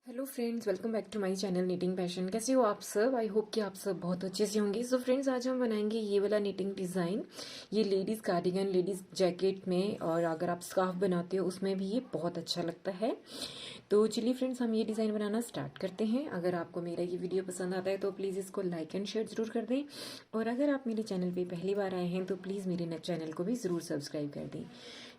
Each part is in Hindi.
Hello friends, welcome back to my channel knitting passion. कैसे हो आप सब? आई होप कि आप सब बहुत अच्छे से होंगे। सो फ्रेंड्स, आज हम बनाएंगे ये वाला नीटिंग डिज़ाइन। ये लेडीज़ कार्डिगन, लेडीज़ जैकेट में, और अगर आप स्कार्फ बनाते हो उसमें भी ये बहुत अच्छा लगता है। तो चलिए फ्रेंड्स, हम ये डिज़ाइन बनाना स्टार्ट करते हैं। अगर आपको मेरा ये वीडियो पसंद आता है तो प्लीज़ इसको लाइक एंड शेयर ज़रूर कर दें, और अगर आप मेरे चैनल पर पहली बार आए हैं तो प्लीज़ मेरे चैनल को भी ज़रूर सब्सक्राइब कर दें।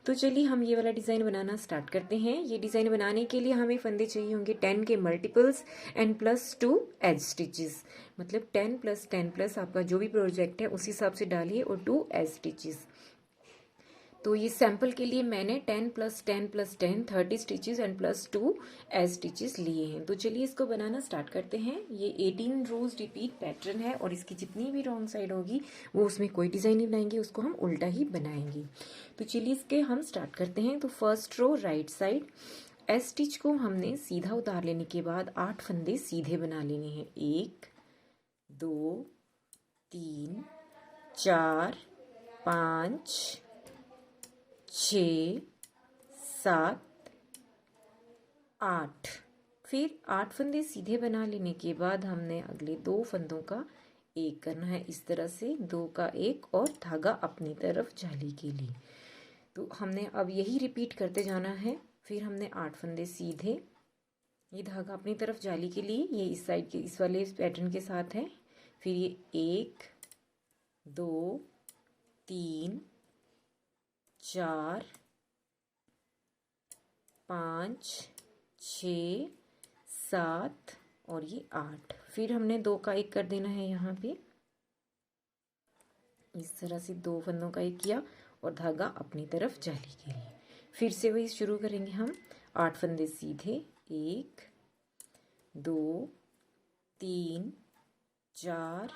तो चलिए हम ये वाला डिज़ाइन बनाना स्टार्ट करते हैं। ये डिज़ाइन बनाने के लिए हमें फंदे चाहिए होंगे 10 के multiples and plus 2 edge stitches. मतलब 10 प्लस 10 प्लस आपका जो भी प्रोजेक्ट है उस हिसाब से डालिए, और 2 एज स्टिचेस। तो ये सैंपल के लिए मैंने 10 plus 10 plus 10 30 stitches and plus 2 edge stitches लिए हैं। तो चलिए इसको बनाना स्टार्ट करते हैं। ये 18 रोज रिपीट पैटर्न है, और इसकी जितनी भी रॉन्ग साइड होगी वो उसमें कोई डिज़ाइन नहीं बनाएंगे, उसको हम उल्टा ही बनाएंगे। तो चलिए इसके हम स्टार्ट करते हैं। तो first row right side edge stitch को हमने सीधा उतार लेने के बाद 8 फंदे सीधे बना लेने हैं। 1 2 3 4 5 6 7 8। फिर 8 फंदे सीधे बना लेने के बाद हमने अगले 2 फंदों का एक करना है, इस तरह से 2 का एक, और धागा अपनी तरफ जाली के लिए। तो हमने अब यही रिपीट करते जाना है। फिर हमने 8 फंदे सीधे, ये धागा अपनी तरफ जाली के लिए, ये इस साइड के इस वाले पैटर्न के साथ है। फिर ये 1 2 3 4 5 6 7 और ये 8। फिर हमने 2 का एक कर देना है यहाँ पे, इस तरह से 2 फंदों का एक किया और धागा अपनी तरफ जाली के लिए। फिर से वही शुरू करेंगे हम। 8 फंदे सीधे, 1 2 3 4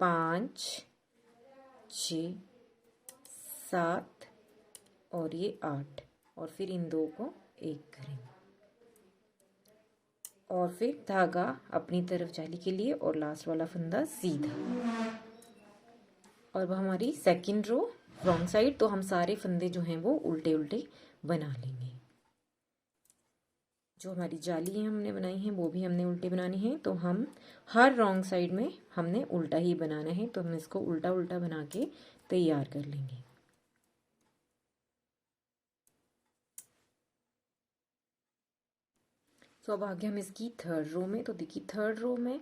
5 6 7 और ये 8, और फिर इन 2 को एक करेंगे, और फिर धागा अपनी तरफ जाली के लिए, और लास्ट वाला फंदा सीधा। और हमारी सेकंड रो रॉन्ग साइड, तो हम सारे फंदे जो हैं वो उल्टे उल्टे बना लेंगे। जो हमारी जाली हमने बनाई है वो भी हमने उल्टे बनानी है। तो हम हर रॉन्ग साइड में हमने उल्टा ही बनाना है, तो हम इसको उल्टा उल्टा बना के तैयार कर लेंगे। तो अब आगे हम इसकी थर्ड रो में। तो देखिए थर्ड रो में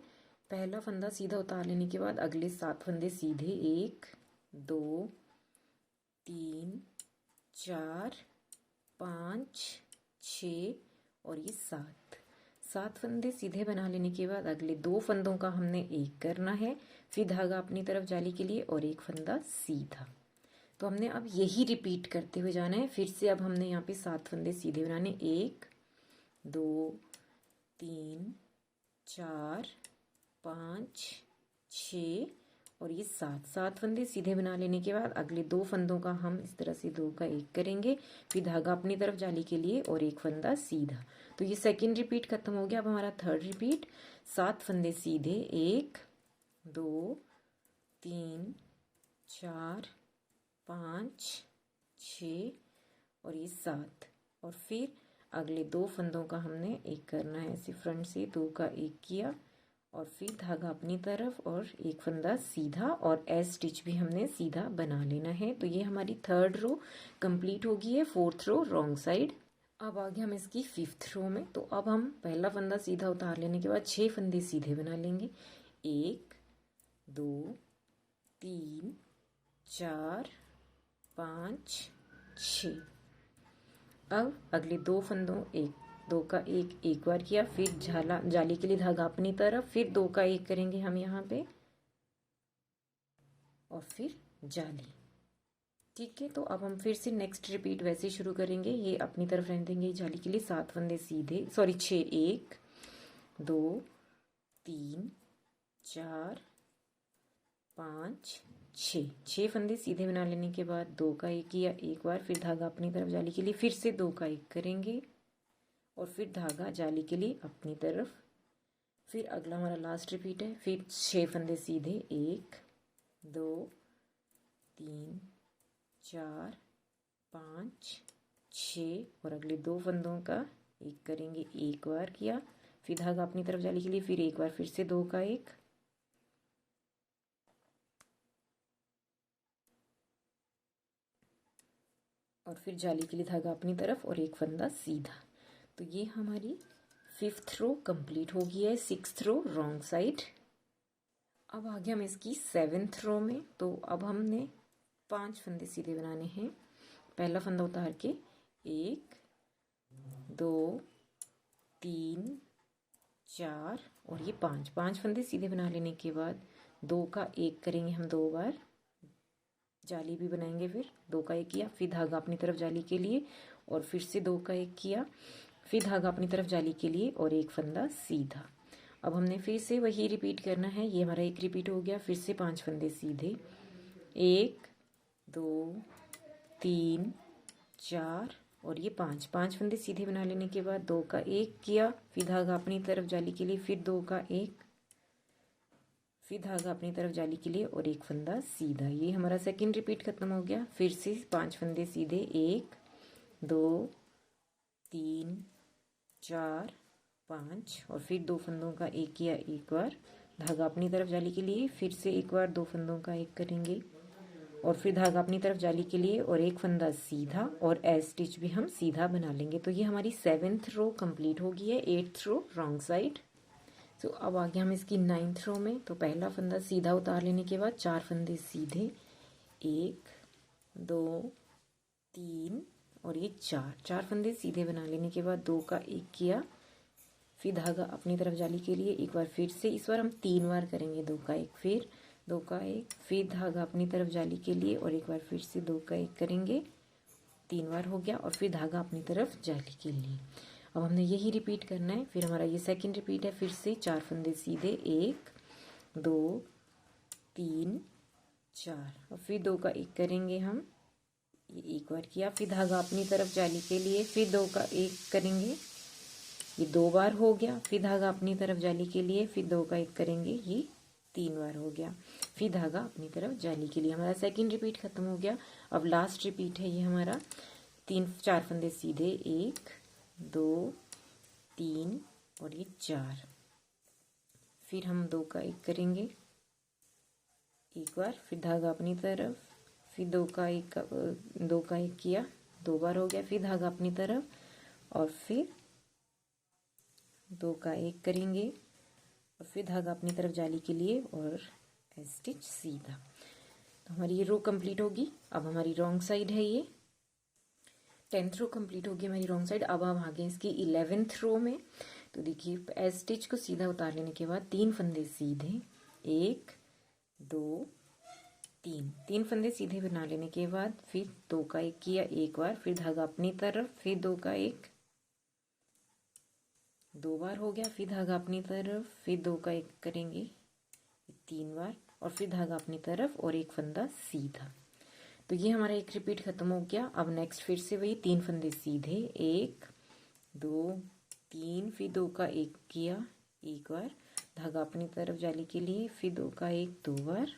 पहला फंदा सीधा उतार लेने के बाद अगले 7 फंदे सीधे, 1 2 3 4 5 6 और ये 7 फंदे सीधे बना लेने के बाद अगले 2 फंदों का हमने एक करना है। फिर धागा अपनी तरफ जाली के लिए और एक फंदा सीधा। तो हमने अब यही रिपीट करते हुए जाना है। फिर से अब हमने यहाँ पे 7 फंदे सीधे बनाने, 1 2 3 4 5 6 और ये 7 फंदे सीधे बना लेने के बाद अगले 2 फंदों का हम इस तरह से 2 का एक करेंगे। फिर धागा अपनी तरफ जाली के लिए और एक फंदा सीधा। तो ये सेकंड रिपीट खत्म हो गया। अब हमारा थर्ड रिपीट, 7 फंदे सीधे, 1 2 3 4 5 6 और ये 7, और फिर अगले 2 फंदों का हमने एक करना है। ऐसे फ्रंट से 2 का एक किया, और फिर धागा अपनी तरफ और एक फंदा सीधा, और एज स्टिच भी हमने सीधा बना लेना है। तो ये हमारी थर्ड रो कंप्लीट होगी है। Fourth row wrong side. अब आगे हम इसकी फिफ्थ रो में। तो अब हम पहला फंदा सीधा उतार लेने के बाद 6 फंदे सीधे बना लेंगे, 1 2 3 4 5 6। अब अगले 2 फंदों, 2 का एक बार किया, फिर जाली के लिए धागा अपनी तरफ, फिर 2 का एक करेंगे हम यहाँ पे, और फिर जाली। ठीक है, तो अब हम फिर से नेक्स्ट रिपीट वैसे शुरू करेंगे। ये अपनी तरफ रहने देंगे जाली के लिए। 7 फंदे सीधे, सॉरी 6, 1 2 3 4 5 6 फंदे सीधे बना लेने के बाद 2 का एक किया एक बार, फिर धागा अपनी तरफ जाली के लिए, फिर से 2 का एक करेंगे, और फिर धागा जाली के लिए अपनी तरफ। फिर अगला हमारा लास्ट रिपीट है। फिर 6 फंदे सीधे, 1 2 3 4 5 6, और अगले 2 फंदों का एक करेंगे एक बार किया, फिर धागा अपनी तरफ जाली के लिए, फिर एक बार फिर से 2 का 1, और फिर जाली के लिए धागा अपनी तरफ और एक फंदा सीधा। तो ये हमारी 5th रो कंप्लीट हो गई है। 6th रो रॉन्ग साइड। अब आ गया हम इसकी 7th रो में। तो अब हमने 5 फंदे सीधे बनाने हैं। पहला फंदा उतार के 1 2 3 4 और ये 5 फंदे सीधे बना लेने के बाद 2 का 1 करेंगे हम 2 बार, जाली भी बनाएंगे। फिर 2 का 1 किया, फिर धागा अपनी तरफ जाली के लिए और फिर से 2 का 1 किया, फिर धागा अपनी तरफ जाली के लिए और एक फंदा सीधा। अब हमने फिर से वही रिपीट करना है। ये हमारा एक रिपीट हो गया। फिर से 5 फंदे सीधे, 1 2 3 4 और ये 5 फंदे सीधे बना लेने के बाद 2 का 1 किया, फिर धागा अपनी तरफ जाली के लिए, फिर 2 का 1, फिर धागा अपनी तरफ जाली के लिए और एक फंदा सीधा। ये हमारा सेकंड रिपीट खत्म हो गया। फिर से 5 फंदे सीधे, 1 2 3 4 5 और फिर 2 फंदों का 1 किया एक बार, धागा अपनी तरफ जाली के लिए, फिर से एक बार 2 फंदों का 1 करेंगे और फिर धागा अपनी तरफ जाली के लिए और एक फंदा सीधा और एज स्टिच भी हम सीधा बना लेंगे। तो ये हमारी 7th रो कंप्लीट हो गई है। 8th रो रॉन्ग साइड। तो अब आ गया हम इसकी 9th रो में। तो पहला फंदा सीधा उतार लेने के बाद 4 फंदे सीधे, 1 2 3 और ये 4 फंदे सीधे बना लेने के बाद 2 का 1 किया, फिर धागा अपनी तरफ जाली के लिए एक बार फिर से, इस बार हम 3 बार करेंगे। 2 का 1, फिर 2 का 1, फिर धागा अपनी तरफ जाली के लिए और एक बार फिर से 2 का 1 करेंगे, 3 बार हो गया और फिर धागा अपनी तरफ जाली के लिए। अब हमने यही रिपीट करना है। फिर हमारा ये सेकंड रिपीट है। फिर से 4 फंदे सीधे, 1 2 3 4 और फिर 2 का 1 करेंगे हम, ये एक बार किया, फिर धागा अपनी तरफ जाली के लिए, फिर 2 का 1 करेंगे, ये 2 बार हो गया, फिर धागा अपनी तरफ जाली के लिए, फिर 2 का 1 करेंगे, ये 3 बार हो गया, फिर धागा अपनी तरफ जाली के लिए। हमारा सेकंड रिपीट खत्म हो गया। अब लास्ट रिपीट है ये हमारा। 4 फंदे सीधे, 1 2 3 और ये 4, फिर हम 2 का 1 करेंगे एक बार, फिर धागा अपनी तरफ, फिर 2 का 1 किया, 2 बार हो गया, फिर धागा अपनी तरफ और फिर 2 का 1 करेंगे और फिर धागा अपनी तरफ जाली के लिए और स्टिच सीधा। तो हमारी ये रो कंप्लीट होगी। अब हमारी रॉन्ग साइड है ये। 10th रो कंप्लीट होगी हमारी रॉन्ग साइड। अब हम आ गए इसकी 11th रो में। तो देखिए स्टिच को सीधा उतार लेने के बाद 3 फंदे सीधे, 1 2 3 फंदे सीधे बना लेने के बाद फिर 2 का 1 किया एक बार, फिर धागा अपनी तरफ, फिर 2 का 1, 2 बार हो गया, फिर धागा अपनी तरफ, फिर 2 का 1 करेंगे 3 बार और फिर धागा अपनी तरफ और एक फंदा सीधा। तो ये हमारा एक रिपीट खत्म हो गया। अब नेक्स्ट फिर से वही 3 फंदे सीधे, 1 2 3, फिर 2 का 1 किया एक बार, धागा अपनी तरफ जाली के लिए, फिर 2 का 1 2 बार,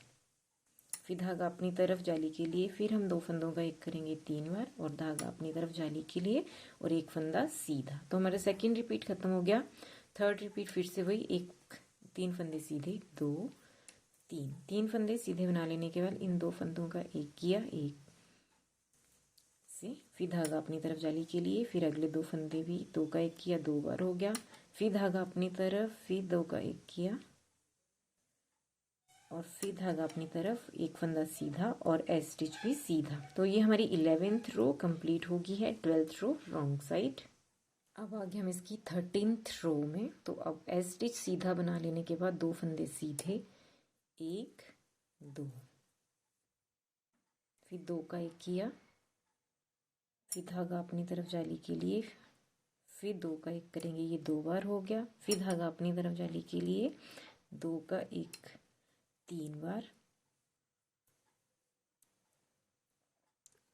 फिर धागा अपनी तरफ जाली के लिए, फिर हम 2 फंदों का 1 करेंगे 3 बार और धागा अपनी तरफ जाली के लिए और एक फंदा सीधा। तो हमारा सेकंड रिपीट खत्म हो गया। थर्ड रिपीट फिर से वही 3 फंदे सीधे, 2 3 फंदे सीधे बना लेने के बाद इन 2 फंदों का 1 किया एक से, फिर धागा अपनी तरफ जाली के लिए, फिर अगले 2 फंदे भी 2 का 1 किया, 2 बार हो गया, फिर धागा अपनी तरफ, फिर 2 का 1 किया और फिर धागा अपनी तरफ, एक फंदा सीधा और एज स्टिच भी सीधा। तो ये हमारी 11th रो कंप्लीट होगी है। 12th रो रॉन्ग साइड। अब आ गए हम इसकी 13th रो में। तो अब एज स्टिच सीधा बना लेने के बाद 2 फंदे सीधे, 1 2, फिर 2 का 1 किया, फिर धागा अपनी तरफ जाली के लिए, फिर 2 का 1 करेंगे, ये 2 बार हो गया, फिर धागा अपनी तरफ जाली के लिए 2 का 1 3 बार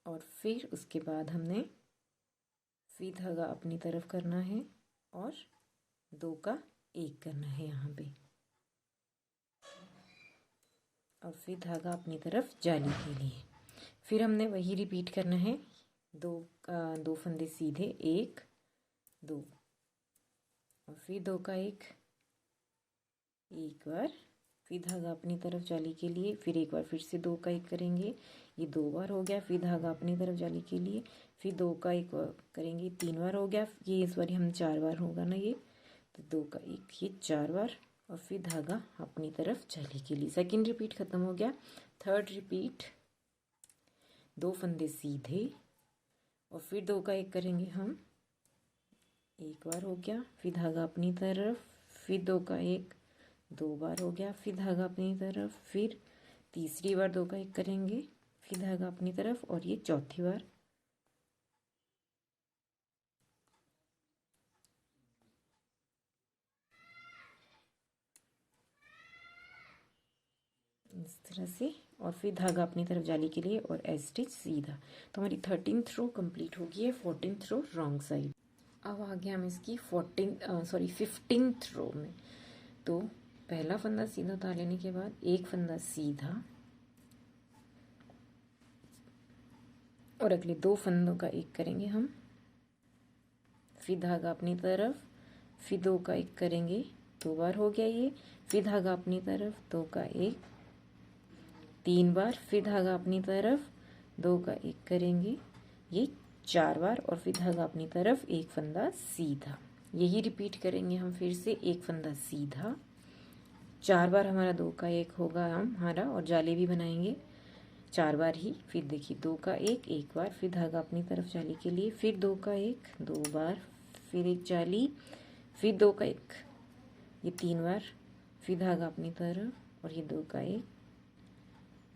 और फिर उसके बाद हमने फिर धागा अपनी तरफ करना है और 2 का 1 करना है यहाँ पे और फिर धागा अपनी तरफ जाली के लिए। फिर हमने वही रिपीट करना है। 2 फंदे सीधे, 1 2, और फिर 2 का एक बार, फिर धागा अपनी तरफ जाली के लिए, फिर एक बार फिर से 2 का एक करेंगे, ये 2 बार हो गया, फिर धागा अपनी तरफ जाली के लिए, फिर 2 का एक करेंगे, 3 बार हो गया, ये इस बार हम 4 बार होगा ना ये, तो 2 का एक ये 4 बार, और फिर धागा अपनी तरफ जाली के लिए। सेकंड रिपीट खत्म हो गया। थर्ड रिपीट 2 फंदे सीधे और फिर 2 का एक करेंगे हम, एक बार हो गया, फिर धागा अपनी तरफ, फिर 2 का एक 2 बार हो गया, फिर धागा अपनी तरफ, फिर तीसरी बार 2 का एक करेंगे, फिर धागा अपनी तरफ, और ये चौथी बार। इस तरह से, और फिर धागा अपनी तरफ जाली के लिए और एज स्टिच सीधा। तो हमारी 13th रो कंप्लीट होगी है। 14th रो रॉन्ग साइड। अब आगे हम इसकी 15th रो में। तो पहला फंदा सीधा उतार लेने के बाद एक फंदा सीधा और अगले 2 फंदों का एक करेंगे हम, फिर धागा अपनी तरफ, फिर 2 का एक करेंगे, 2 बार हो गया ये, फिर धागा अपनी तरफ, 2 का एक 3 बार, फिर धागा अपनी तरफ, 2 का एक करेंगे, ये 4 बार, और फिर धागा अपनी तरफ, एक फंदा सीधा। यही रिपीट करेंगे हम फिर से। एक फंदा सीधा 4 बार हमारा 2 का एक होगा हमारा, और जाली भी बनाएंगे 4 बार ही। फिर देखिए 2 का एक बार, फिर धागा अपनी तरफ जाली के लिए, फिर 2 का एक 2 बार, फिर एक जाली, फिर 2 का एक ये 3 बार, फिर धागा अपनी तरफ, और ये 2 का एक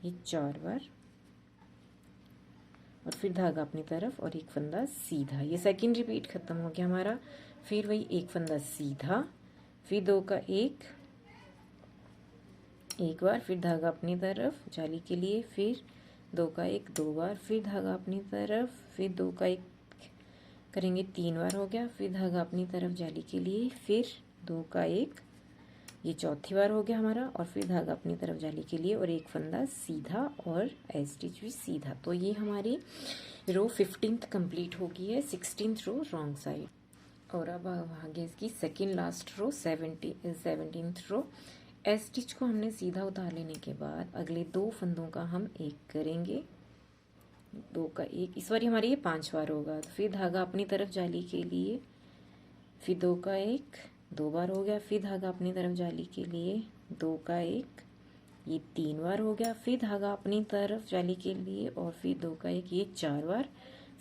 ये 4 बार, और फिर धागा अपनी तरफ और एक फंदा सीधा। ये सेकंड रिपीट खत्म हो गया हमारा। फिर वही एक फंदा सीधा, फिर 2 का एक बार, फिर धागा अपनी तरफ जाली के लिए, फिर 2 का एक 2 बार, फिर धागा अपनी तरफ, फिर 2 का एक करेंगे 3 बार हो गया, फिर धागा अपनी तरफ जाली के लिए, फिर 2 का एक ये चौथी बार हो गया हमारा, और फिर धागा अपनी तरफ जाली के लिए और एक फंदा सीधा और एज स्टिच भी सीधा। तो ये हमारी रो 15th कंप्लीट होगी है। 16th रो रॉन्ग साइड। और अब आगे इसकी सेकंड लास्ट रो 17th रो। एज स्टिच को हमने सीधा उतार लेने के बाद अगले 2 फंदों का हम एक करेंगे, 2 का एक, इस बार हमारी ये 5 बार होगा। तो फिर धागा अपनी तरफ जाली के लिए, फिर 2 का एक 2 बार हो गया, फिर धागा अपनी तरफ जाली के लिए, 2 का एक ये 3 बार हो गया, फिर धागा अपनी तरफ जाली के लिए, और फिर 2 का एक ये 4 बार,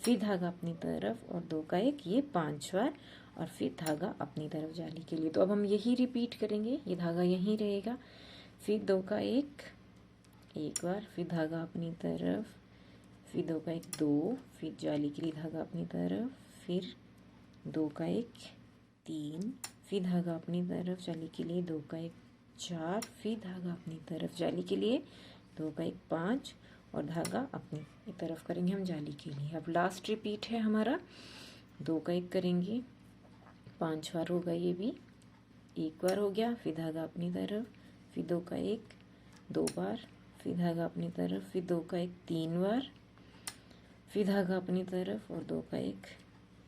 फिर धागा अपनी तरफ और 2 का एक ये 5 बार, और फिर धागा अपनी तरफ जाली के लिए। तो अब हम यही रिपीट करेंगे, ये धागा यहीं रहेगा। फिर 2 का एक बार, फिर धागा अपनी तरफ, फिर 2 का एक 2, फिर जाली के लिए धागा अपनी तरफ, फिर 2 का एक 3, फिर धागा अपनी तरफ जाली के लिए, 2 का एक 4, फिर धागा अपनी तरफ जाली के लिए, 2 का एक 5, और धागा अपनी तरफ करेंगे हम जाली के लिए। अब लास्ट रिपीट है हमारा। 2 का एक करेंगे, 5 बार होगा ये भी, एक बार हो गया, फिर धागा अपनी तरफ, फिर 2 का एक 2 बार, फिर धागा अपनी तरफ, फिर 2 का एक 3 बार, फिर धागा अपनी तरफ और 2 का एक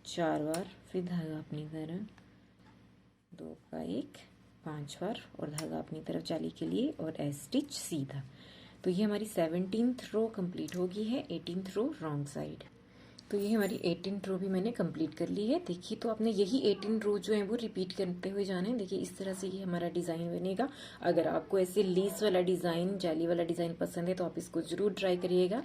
4 बार, फिर धागा अपनी तरफ, 2 का एक 5 बार, और धागा अपनी तरफ जाली के लिए और एज स्टिच सीधा। तो ये हमारी 17th रो कंप्लीट होगी है। 18th रो रॉन्ग साइड। तो ये हमारी 18th रो भी मैंने कंप्लीट कर ली है। देखिए, तो आपने यही 18 रो जो है वो रिपीट करते हुए जाना है। देखिए, इस तरह से ये हमारा डिज़ाइन बनेगा। अगर आपको ऐसे लेस वाला डिज़ाइन, जाली वाला डिज़ाइन पसंद है तो आप इसको ज़रूर ट्राई करिएगा।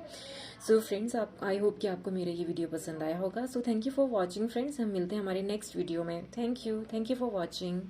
सो फ्रेंड्स, आप आई होप कि आपको मेरा ये वीडियो पसंद आया होगा। So thank you for watching friends. हम मिलते हैं हमारे नेक्स्ट वीडियो में। Thank you for watching.